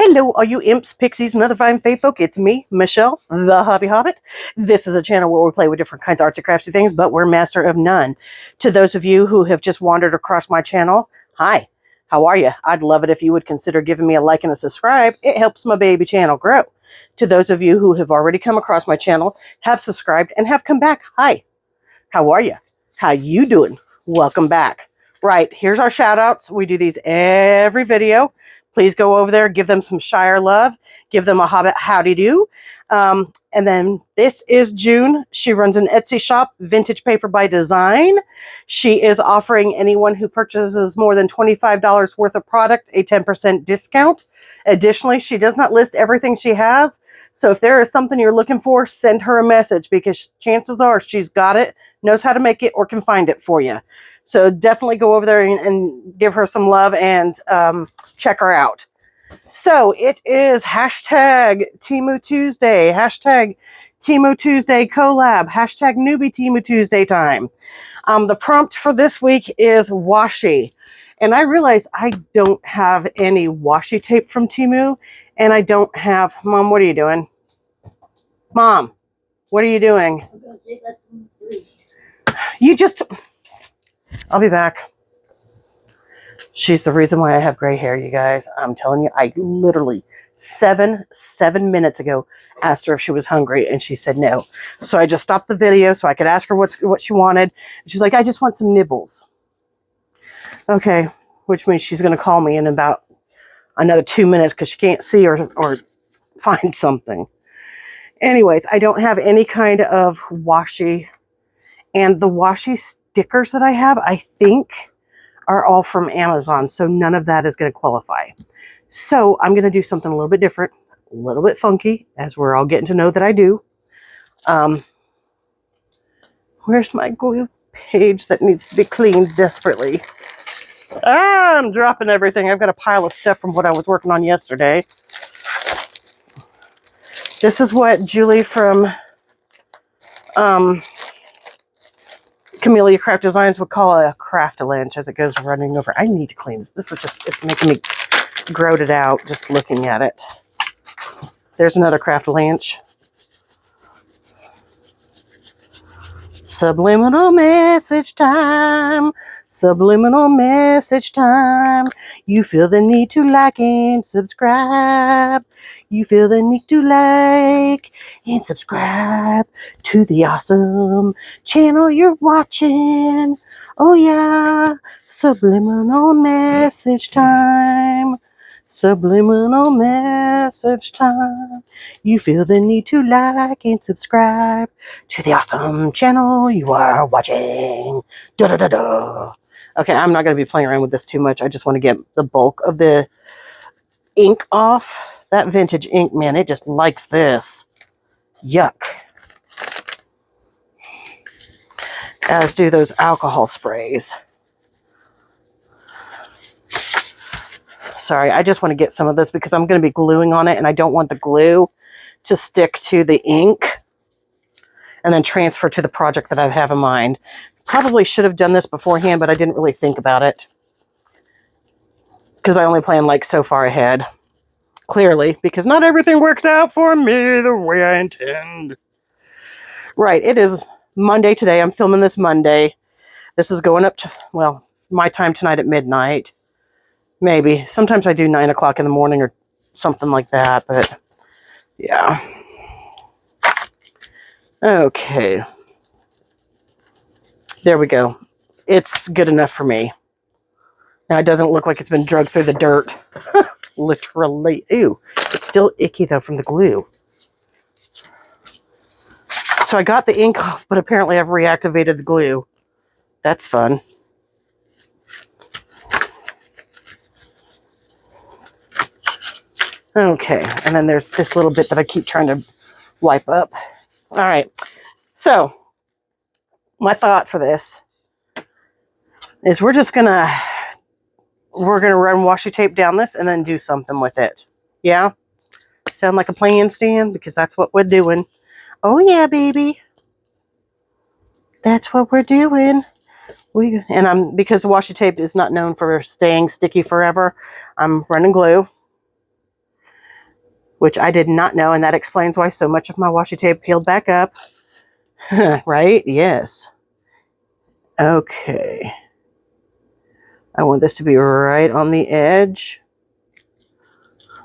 Hello, all you imps, pixies, and other fine fae folk. It's me, Michelle, the Hobby Hobbit. This is a channel where we play with different kinds of arts and craftsy things, but we're master of none. To those of you who have just wandered across my channel, hi, how are you? I'd love it if you would consider giving me a like and a subscribe. It helps my baby channel grow. To those of you who have already come across my channel, have subscribed, and have come back, hi, how are you? How you doing? Welcome back. Right, here's our shout outs. We do these every video. Please go over there, give them some Shire love, give them a Hobbit howdy do. And then this is June. She runs an Etsy shop, Vintage Paper by Design. She is offering anyone who purchases more than $25 worth of product a 10% discount. Additionally, she does not list everything she has. So if there is something you're looking for, send her a message because chances are she's got it, knows how to make it, or can find it for you. So definitely go over there and give her some love and check her out. So it is hashtag Temu Tuesday, hashtag Temu Tuesday collab, hashtag newbie Temu Tuesday time. The prompt for this week is washi. And I realize I don't have any washi tape from Temu. And I don't have, Mom, what are you doing? Mom, what are you doing? You just... I'll be back. She's the reason why I have gray hair, you guys. I'm telling you, I literally 7 minutes ago asked her if she was hungry, and she said no. So I just stopped the video so I could ask her what she wanted. She's like, I just want some nibbles. Okay, which means she's going to call me in about another 2 minutes because she can't see or find something. Anyways, I don't have any kind of washi. And the washi stickers that I have, I think, are all from Amazon. So none of that is going to qualify. So I'm going to do something a little bit different, a little bit funky, as we're all getting to know that I do. Where's my glue page that needs to be cleaned desperately? I'm dropping everything. I've got a pile of stuff from what I was working on yesterday. This is what Julie from... Camellia Craft Designs would call a craft-a-lanch as it goes running over. I need to clean this. This is just, it's making me groated out just looking at it. There's another craft-a-lanch. Subliminal message time. Subliminal message time. You feel the need to like and subscribe. You feel the need to like and subscribe to the awesome channel you're watching. Oh yeah, subliminal message time. Subliminal message time. You feel the need to like and subscribe to the awesome channel you are watching. Da da da da. Okay, I'm not going to be playing around with this too much. I just want to get the bulk of the ink off. That vintage ink, man, it just likes this. Yuck. As do those alcohol sprays. Sorry, I just want to get some of this because I'm going to be gluing on it and I don't want the glue to stick to the ink and then transfer to the project that I have in mind. Probably should have done this beforehand, but I didn't really think about it because I only plan like so far ahead. Clearly, because not everything works out for me the way I intend. Right, it is Monday today. I'm filming this Monday. This is going up to, well, my time tonight at midnight. Maybe. Sometimes I do 9 o'clock in the morning or something like that, but yeah. Okay. There we go. It's good enough for me. Now it doesn't look like it's been drugged through the dirt. Literally. Ew. It's still icky though from the glue. So I got the ink off, but apparently I've reactivated the glue. That's fun. Okay. And then there's this little bit that I keep trying to wipe up. All right. So my thought for this is we're going to run washi tape down this and then do something with it. Yeah? Sound like a plan, Stan? Because that's what we're doing. Oh, yeah, baby. That's what we're doing. Because the washi tape is not known for staying sticky forever, I'm running glue. which I did not know, and that explains why so much of my washi tape peeled back up. Right? Yes. Okay. I want this to be right on the edge.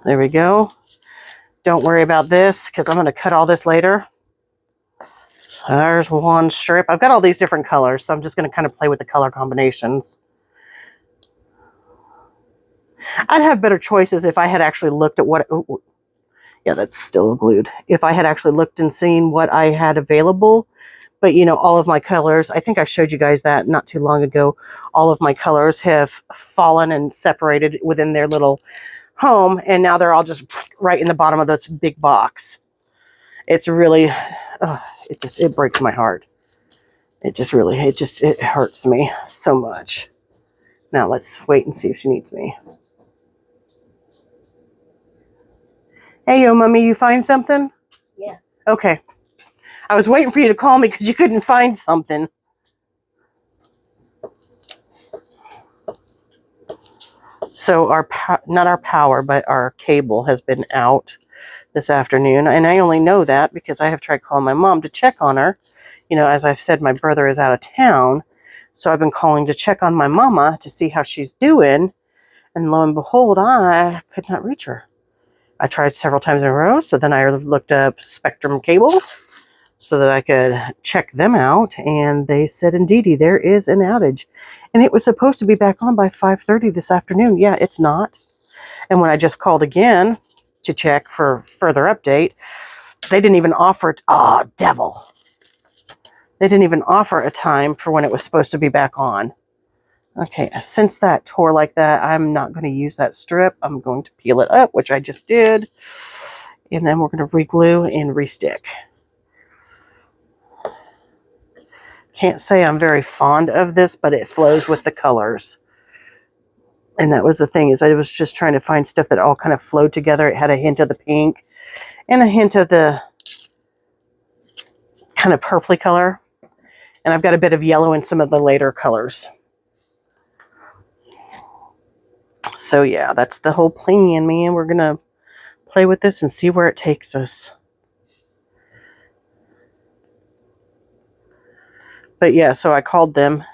There we go. Don't worry about this because I'm going to cut all this later. There's one strip. I've got all these different colors, so I'm just going to kind of play with the color combinations. I'd have better choices if I had actually looked at what... Ooh, yeah, that's still glued. If I had actually looked and seen what I had available. But, you know, all of my colors, I think I showed you guys that not too long ago. All of my colors have fallen and separated within their little home. And now they're all just right in the bottom of this big box. It's really, it breaks my heart. It hurts me so much. Now let's wait and see if she needs me. Hey, yo, mommy, you find something? Yeah. Okay. I was waiting for you to call me because you couldn't find something. So not our power, but our cable has been out this afternoon. And I only know that because I have tried calling my mom to check on her. You know, as I've said, my brother is out of town. So I've been calling to check on my mama to see how she's doing. And lo and behold, I could not reach her. I tried several times in a row. So then I looked up Spectrum Cable so that I could check them out. And they said, indeedy, there is an outage. And it was supposed to be back on by 5:30 this afternoon. Yeah, it's not. And when I just called again to check for further update, they didn't even offer it. Oh, devil. They didn't even offer a time for when it was supposed to be back on. Okay, since that tore like that, I'm not going to use that strip. I'm going to peel it up, which I just did. And then we're going to re-glue and re-stick. Can't say I'm very fond of this, but it flows with the colors. And that was the thing, is I was just trying to find stuff that all kind of flowed together. It had a hint of the pink and a hint of the kind of purpley color. And I've got a bit of yellow in some of the later colors. So yeah, that's the whole plan, man. We're going to play with this and see where it takes us. But yeah, so I called them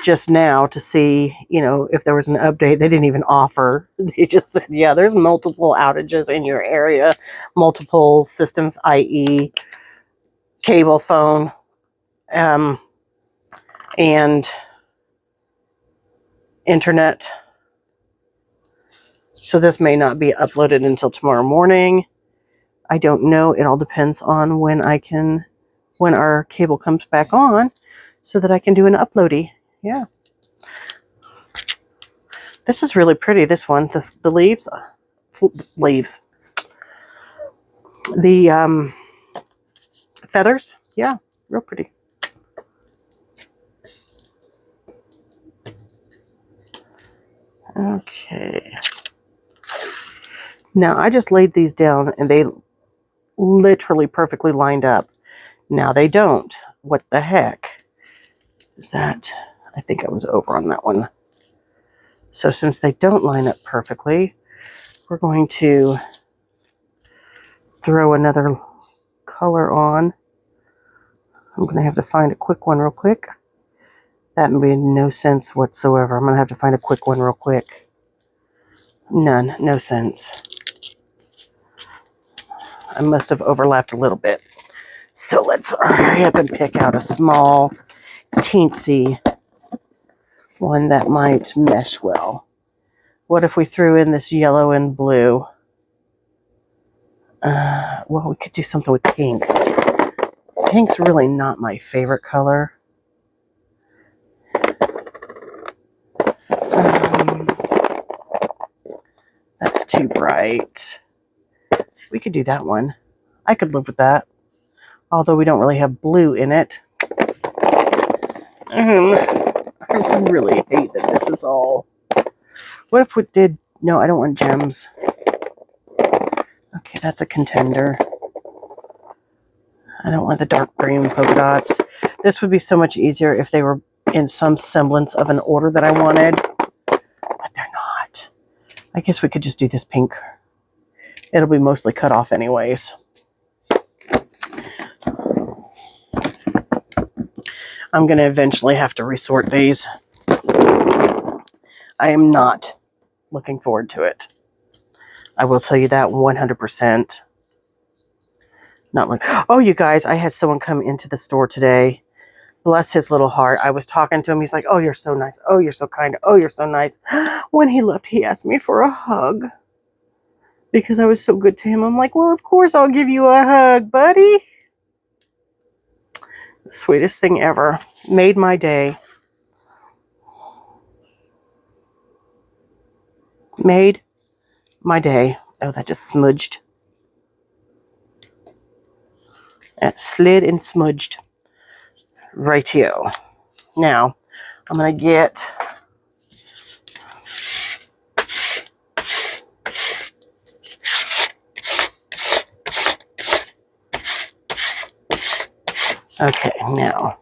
just now to see, you know, if there was an update. They didn't even offer. They just said, yeah, there's multiple outages in your area, multiple systems, i.e. cable, phone, and internet. So this may not be uploaded until tomorrow morning. I don't know. It all depends on when our cable comes back on so that I can do an uploady. Yeah. This is really pretty, this one. The leaves. The feathers. Yeah, real pretty. Okay. Now, I just laid these down and they literally perfectly lined up. Now they don't. What the heck is that? I think I was over on that one. So since they don't line up perfectly, we're going to throw another color on. I'm going to have to find a quick one real quick. That made no sense whatsoever. I'm going to have to find a quick one real quick. None. No sense. I must have overlapped a little bit. So let's hurry up and pick out a small, teensy one that might mesh well. What if we threw in this yellow and blue? Well, we could do something with pink. Pink's really not my favorite color. That's too bright. We could do that one. I could live with that. Although we don't really have blue in it. I really hate that this is all... What if we did... No, I don't want gems. Okay, that's a contender. I don't want the dark green polka dots. This would be so much easier if they were in some semblance of an order that I wanted. But they're not. I guess we could just do this pink It'll be mostly cut off anyways. I'm going to eventually have to resort these. I am not looking forward to it. I will tell you that 100%. Not like, oh, you guys, I had someone come into the store today. Bless his little heart. I was talking to him. He's like, oh, you're so nice. Oh, you're so kind. Oh, you're so nice. When he left, he asked me for a hug because I was so good to him. I'm like, well, of course I'll give you a hug, buddy. The sweetest thing ever. Made my day. Made my day. Oh, that just smudged. That slid and smudged. Rightio. Now, I'm going to get... Okay, now...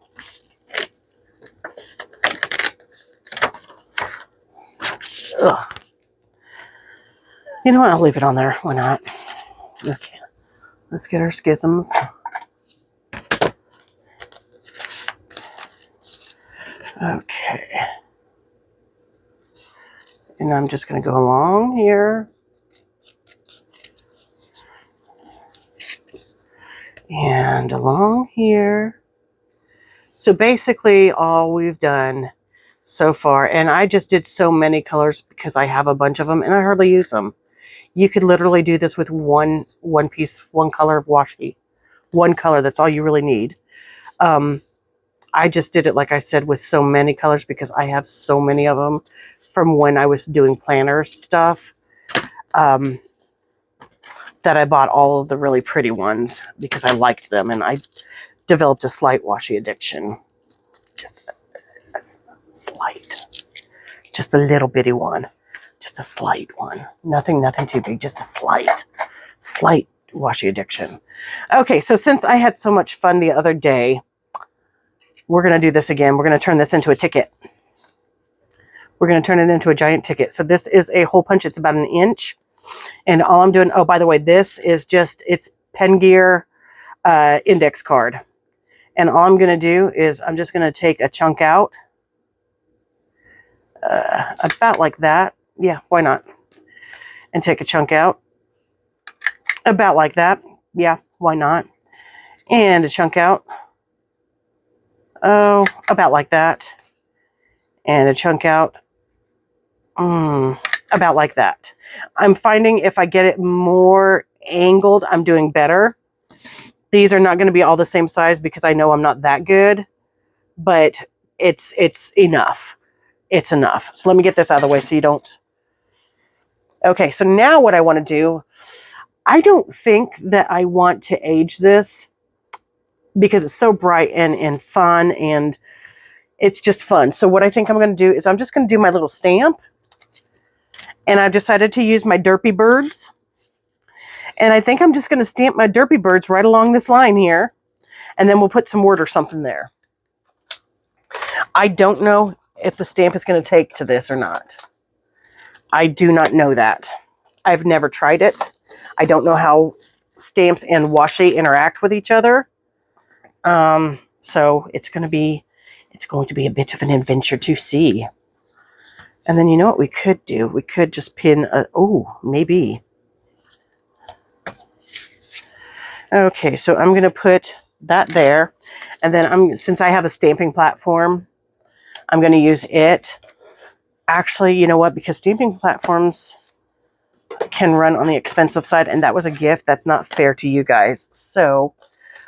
Ugh. You know what? I'll leave it on there. Why not? Okay. Let's get our schisms. Okay. And I'm just going to go along here. And along here. So basically all we've done so far, and I just did so many colors because I have a bunch of them and I hardly use them. You could literally do this with one piece, one color of washi. One color, that's all you really need. I just did it, like I said, with so many colors because I have so many of them from when I was doing planner stuff, that I bought all of the really pretty ones because I liked them, and I developed a slight washi addiction. Just a slight. Just a little bitty one. Just a slight one. Nothing too big. Just a slight washi addiction. Okay, so since I had so much fun the other day, we're going to do this again. We're going to turn this into a ticket. We're going to turn it into a giant ticket. So this is a hole punch. It's about 1 inch. And all I'm doing, oh, by the way, this is just, it's Pen Gear index card. And all I'm going to do is I'm just going to take a chunk out. About like that. Yeah, why not? And take a chunk out. About like that. Yeah, why not? And a chunk out. Oh, about like that. And a chunk out. About like that. I'm finding if I get it more angled, I'm doing better. These are not going to be all the same size because I know I'm not that good. But it's enough. It's enough. So let me get this out of the way so you don't... Okay, so now what I want to do, I don't think that I want to age this because it's so bright and fun, and it's just fun. So what I think I'm going to do is I'm just going to do my little stamp, and I've decided to use my Derpy Birds, and I think I'm just going to stamp my Derpy Birds right along this line here, and then we'll put some word or something there. I don't know if the stamp is going to take to this or not. I do not know that. I've never tried it. I don't know how stamps and washi interact with each other. So it's going to be a bit of an adventure to see. And then you know what we could do? We could just pin a, oh, maybe. Okay, so I'm going to put that there. And then since I have a stamping platform, I'm going to use it. Actually, you know what? Because stamping platforms can run on the expensive side, and that was a gift. That's not fair to you guys. So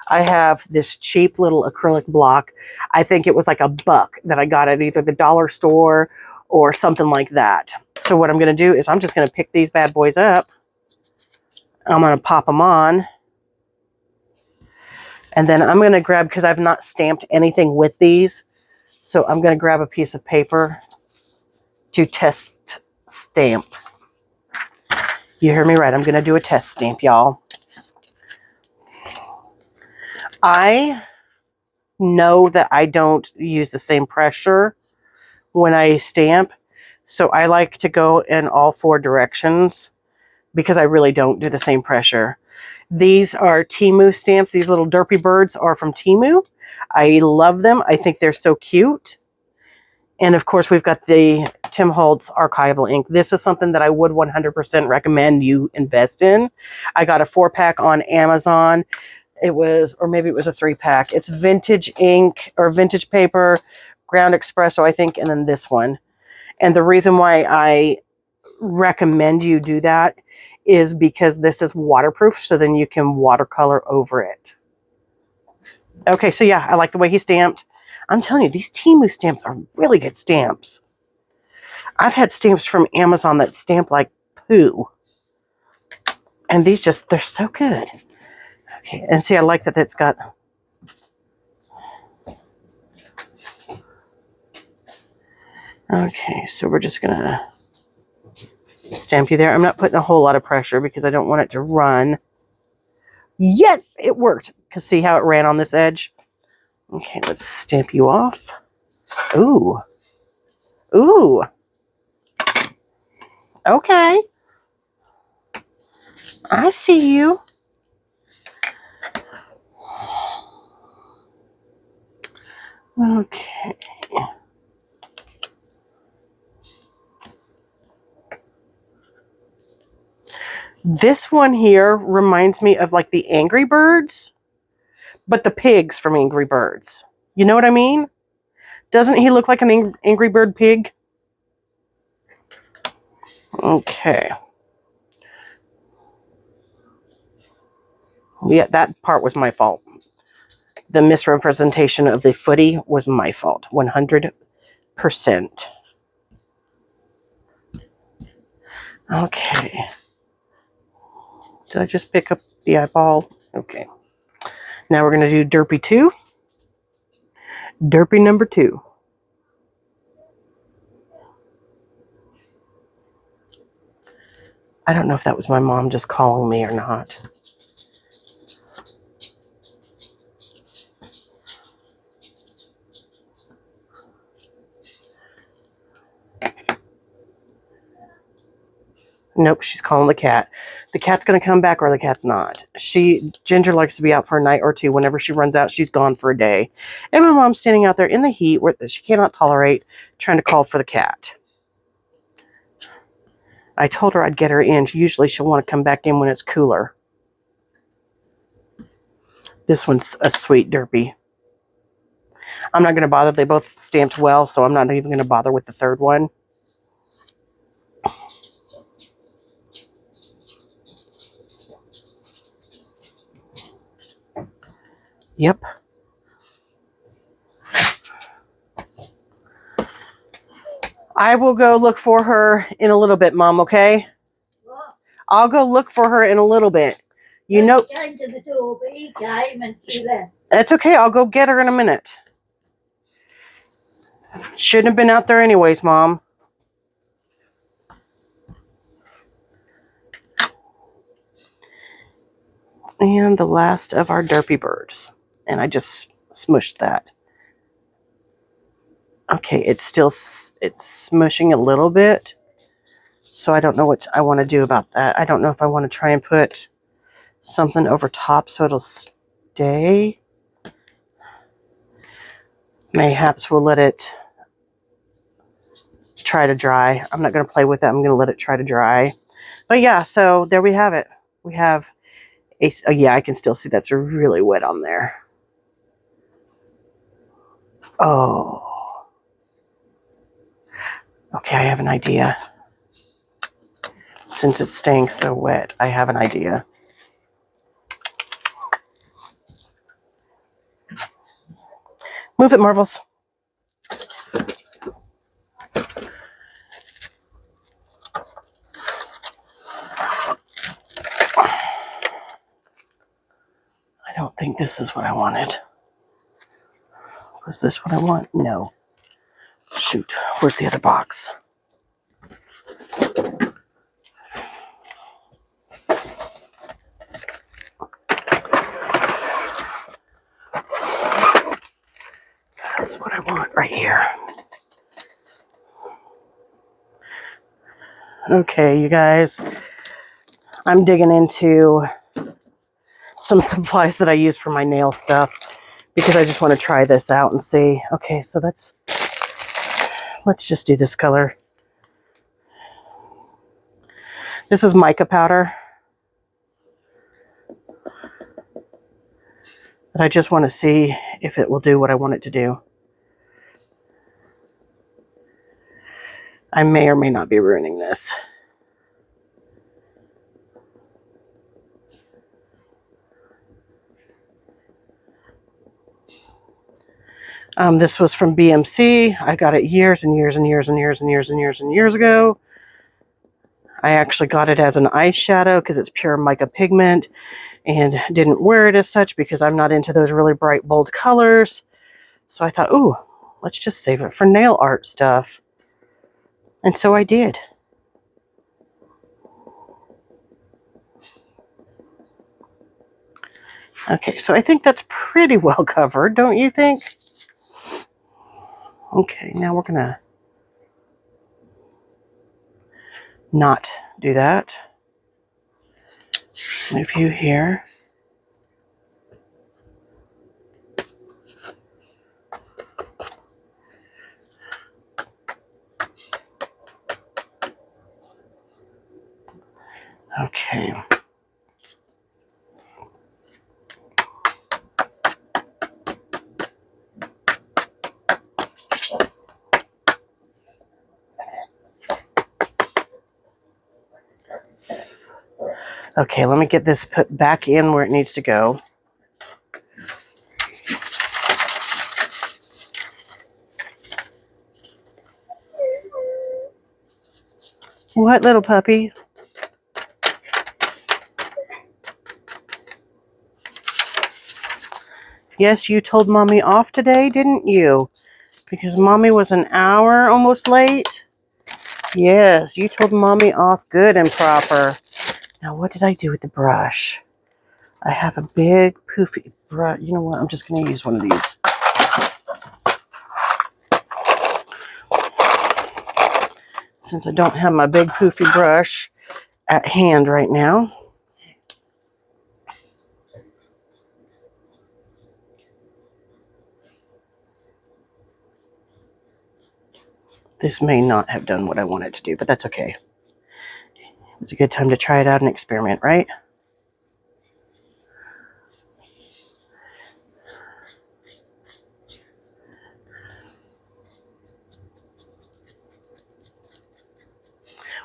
I have this cheap little acrylic block. I think it was like $1 that I got at either the dollar store or something like that. So what I'm going to do is I'm just going to pick these bad boys up. I'm going to pop them on. And then I'm going to grab, because I've not stamped anything with these, so I'm going to grab a piece of paper to test stamp. You hear me right. I'm going to do a test stamp, y'all. I know that I don't use the same pressure when I stamp, so I like to go in all 4 directions because I really don't do the same pressure. These are Temu stamps. These little derpy birds are from Temu. I love them. I think they're so cute. And of course, we've got the Tim Holtz archival ink. This is something that I would 100% recommend you invest in. I got a 4-pack on Amazon. It was, or maybe it was a 3-pack. It's vintage ink or vintage paper, ground espresso, I think, and then this one. And the reason why I recommend you do that is because this is waterproof, so then you can watercolor over it. Okay, so yeah, I like the way he stamped. I'm telling you, these Temu stamps are really good stamps. I've had stamps from Amazon that stamp like poo. And these just, they're so good. Okay, and see, I like that it's got... Okay, so we're just going to stamp you there. I'm not putting a whole lot of pressure because I don't want it to run. Yes, it worked. Because see how it ran on this edge? Okay, let's stamp you off. Ooh. Ooh. Okay. I see you. Okay. This one here reminds me of like the Angry Birds, but the pigs from Angry Birds. You know what I mean? Doesn't he look like an Angry Bird pig? Okay. Yeah, that part was my fault. The misrepresentation of the footy was my fault. 100%. Okay. Did I just pick up the eyeball? Okay. Now we're going to do Derpy 2. Derpy number 2. I don't know if that was my mom just calling me or not. Nope, she's calling the cat. The cat's going to come back or the cat's not. Ginger likes to be out for a night or two. Whenever she runs out, she's gone for a day. And my mom's standing out there in the heat where she cannot tolerate trying to call for the cat. I told her I'd get her in. Usually she'll want to come back in when it's cooler. This one's a sweet derpy. I'm not going to bother. They both stamped well, so I'm not even going to bother with the third one. Yep. I will go look for her in a little bit, Mom, okay? What? I'll go look for her in a little bit. You know... Came to the door, but he came and she left. That's okay. I'll go get her in a minute. Shouldn't have been out there anyways, Mom. And the last of our derpy birds. And I just smushed that. Okay, it's smushing a little bit. So I don't know what I want to do about that. I don't know if I want to try and put something over top so it'll stay. Mayhaps we'll let it try to dry. I'm not going to play with it. I'm going to let it try to dry. But yeah, so there we have it. We have a, oh yeah, I can still see that's really wet on there. Oh. Okay, I have an idea. Since it's staying so wet, I have an idea. Move it, Marvels. I don't think this is what I wanted. Was this what I want? No. Shoot, where's the other box? That's what I want right here. Okay, you guys. I'm digging into some supplies that I use for my nail stuff because I just want to try this out and see. Okay, so let's just do this color. This is mica powder. But I just want to see if it will do what I want it to do. I may or may not be ruining this. This was from BMC. I got it years and years and years and years and years and years and years ago. I actually got it as an eyeshadow because it's pure mica pigment, and didn't wear it as such because I'm not into those really bright, bold colors. So I thought, ooh, let's just save it for nail art stuff. And so I did. Okay, so I think that's pretty well covered, don't you think? Okay, now we're gonna not do that. Move you here. Okay. Okay, let me get this put back in where it needs to go. What, little puppy? Yes, you told Mommy off today, didn't you? Because Mommy was an hour almost late. Yes, you told Mommy off good and proper. Now, what did I do with the brush? I have a big poofy brush. You know what? I'm just going to use one of these. Since I don't have my big poofy brush at hand right now. This may not have done what I wanted to do, but that's okay. It's a good time to try it out and experiment, right?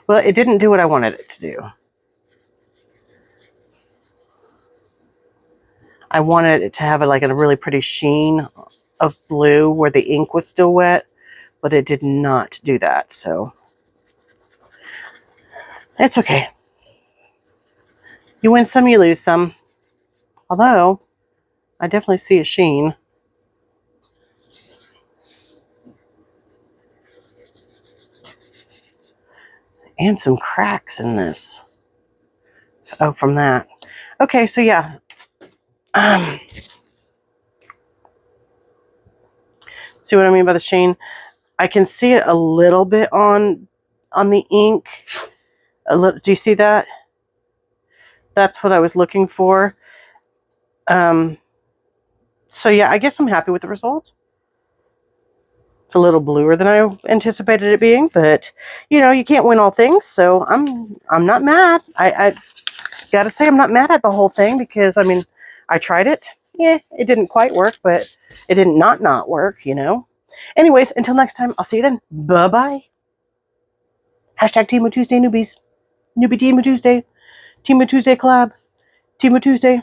Well, it didn't do what I wanted it to do. I wanted it to have like a really pretty sheen of blue where the ink was still wet, but it did not do that, so it's okay. You win some, you lose some. Although, I definitely see a sheen. And some cracks in this. Oh, from that. Okay, so yeah. See what I mean by the sheen? I can see it a little bit on the ink. A little, do you see that? That's what I was looking for. So yeah, I guess I'm happy with the result. It's a little bluer than I anticipated it being, but you know, you can't win all things, so I'm not mad. I gotta say I'm not mad at the whole thing because I mean, I tried it. Yeah, it didn't quite work, but it didn't not work, you know. Anyways, until next time, I'll see you then. Bye-bye. Hashtag Temu Tuesday newbies. Newbie Temu Tuesday. Temu Tuesday collab. Temu Tuesday.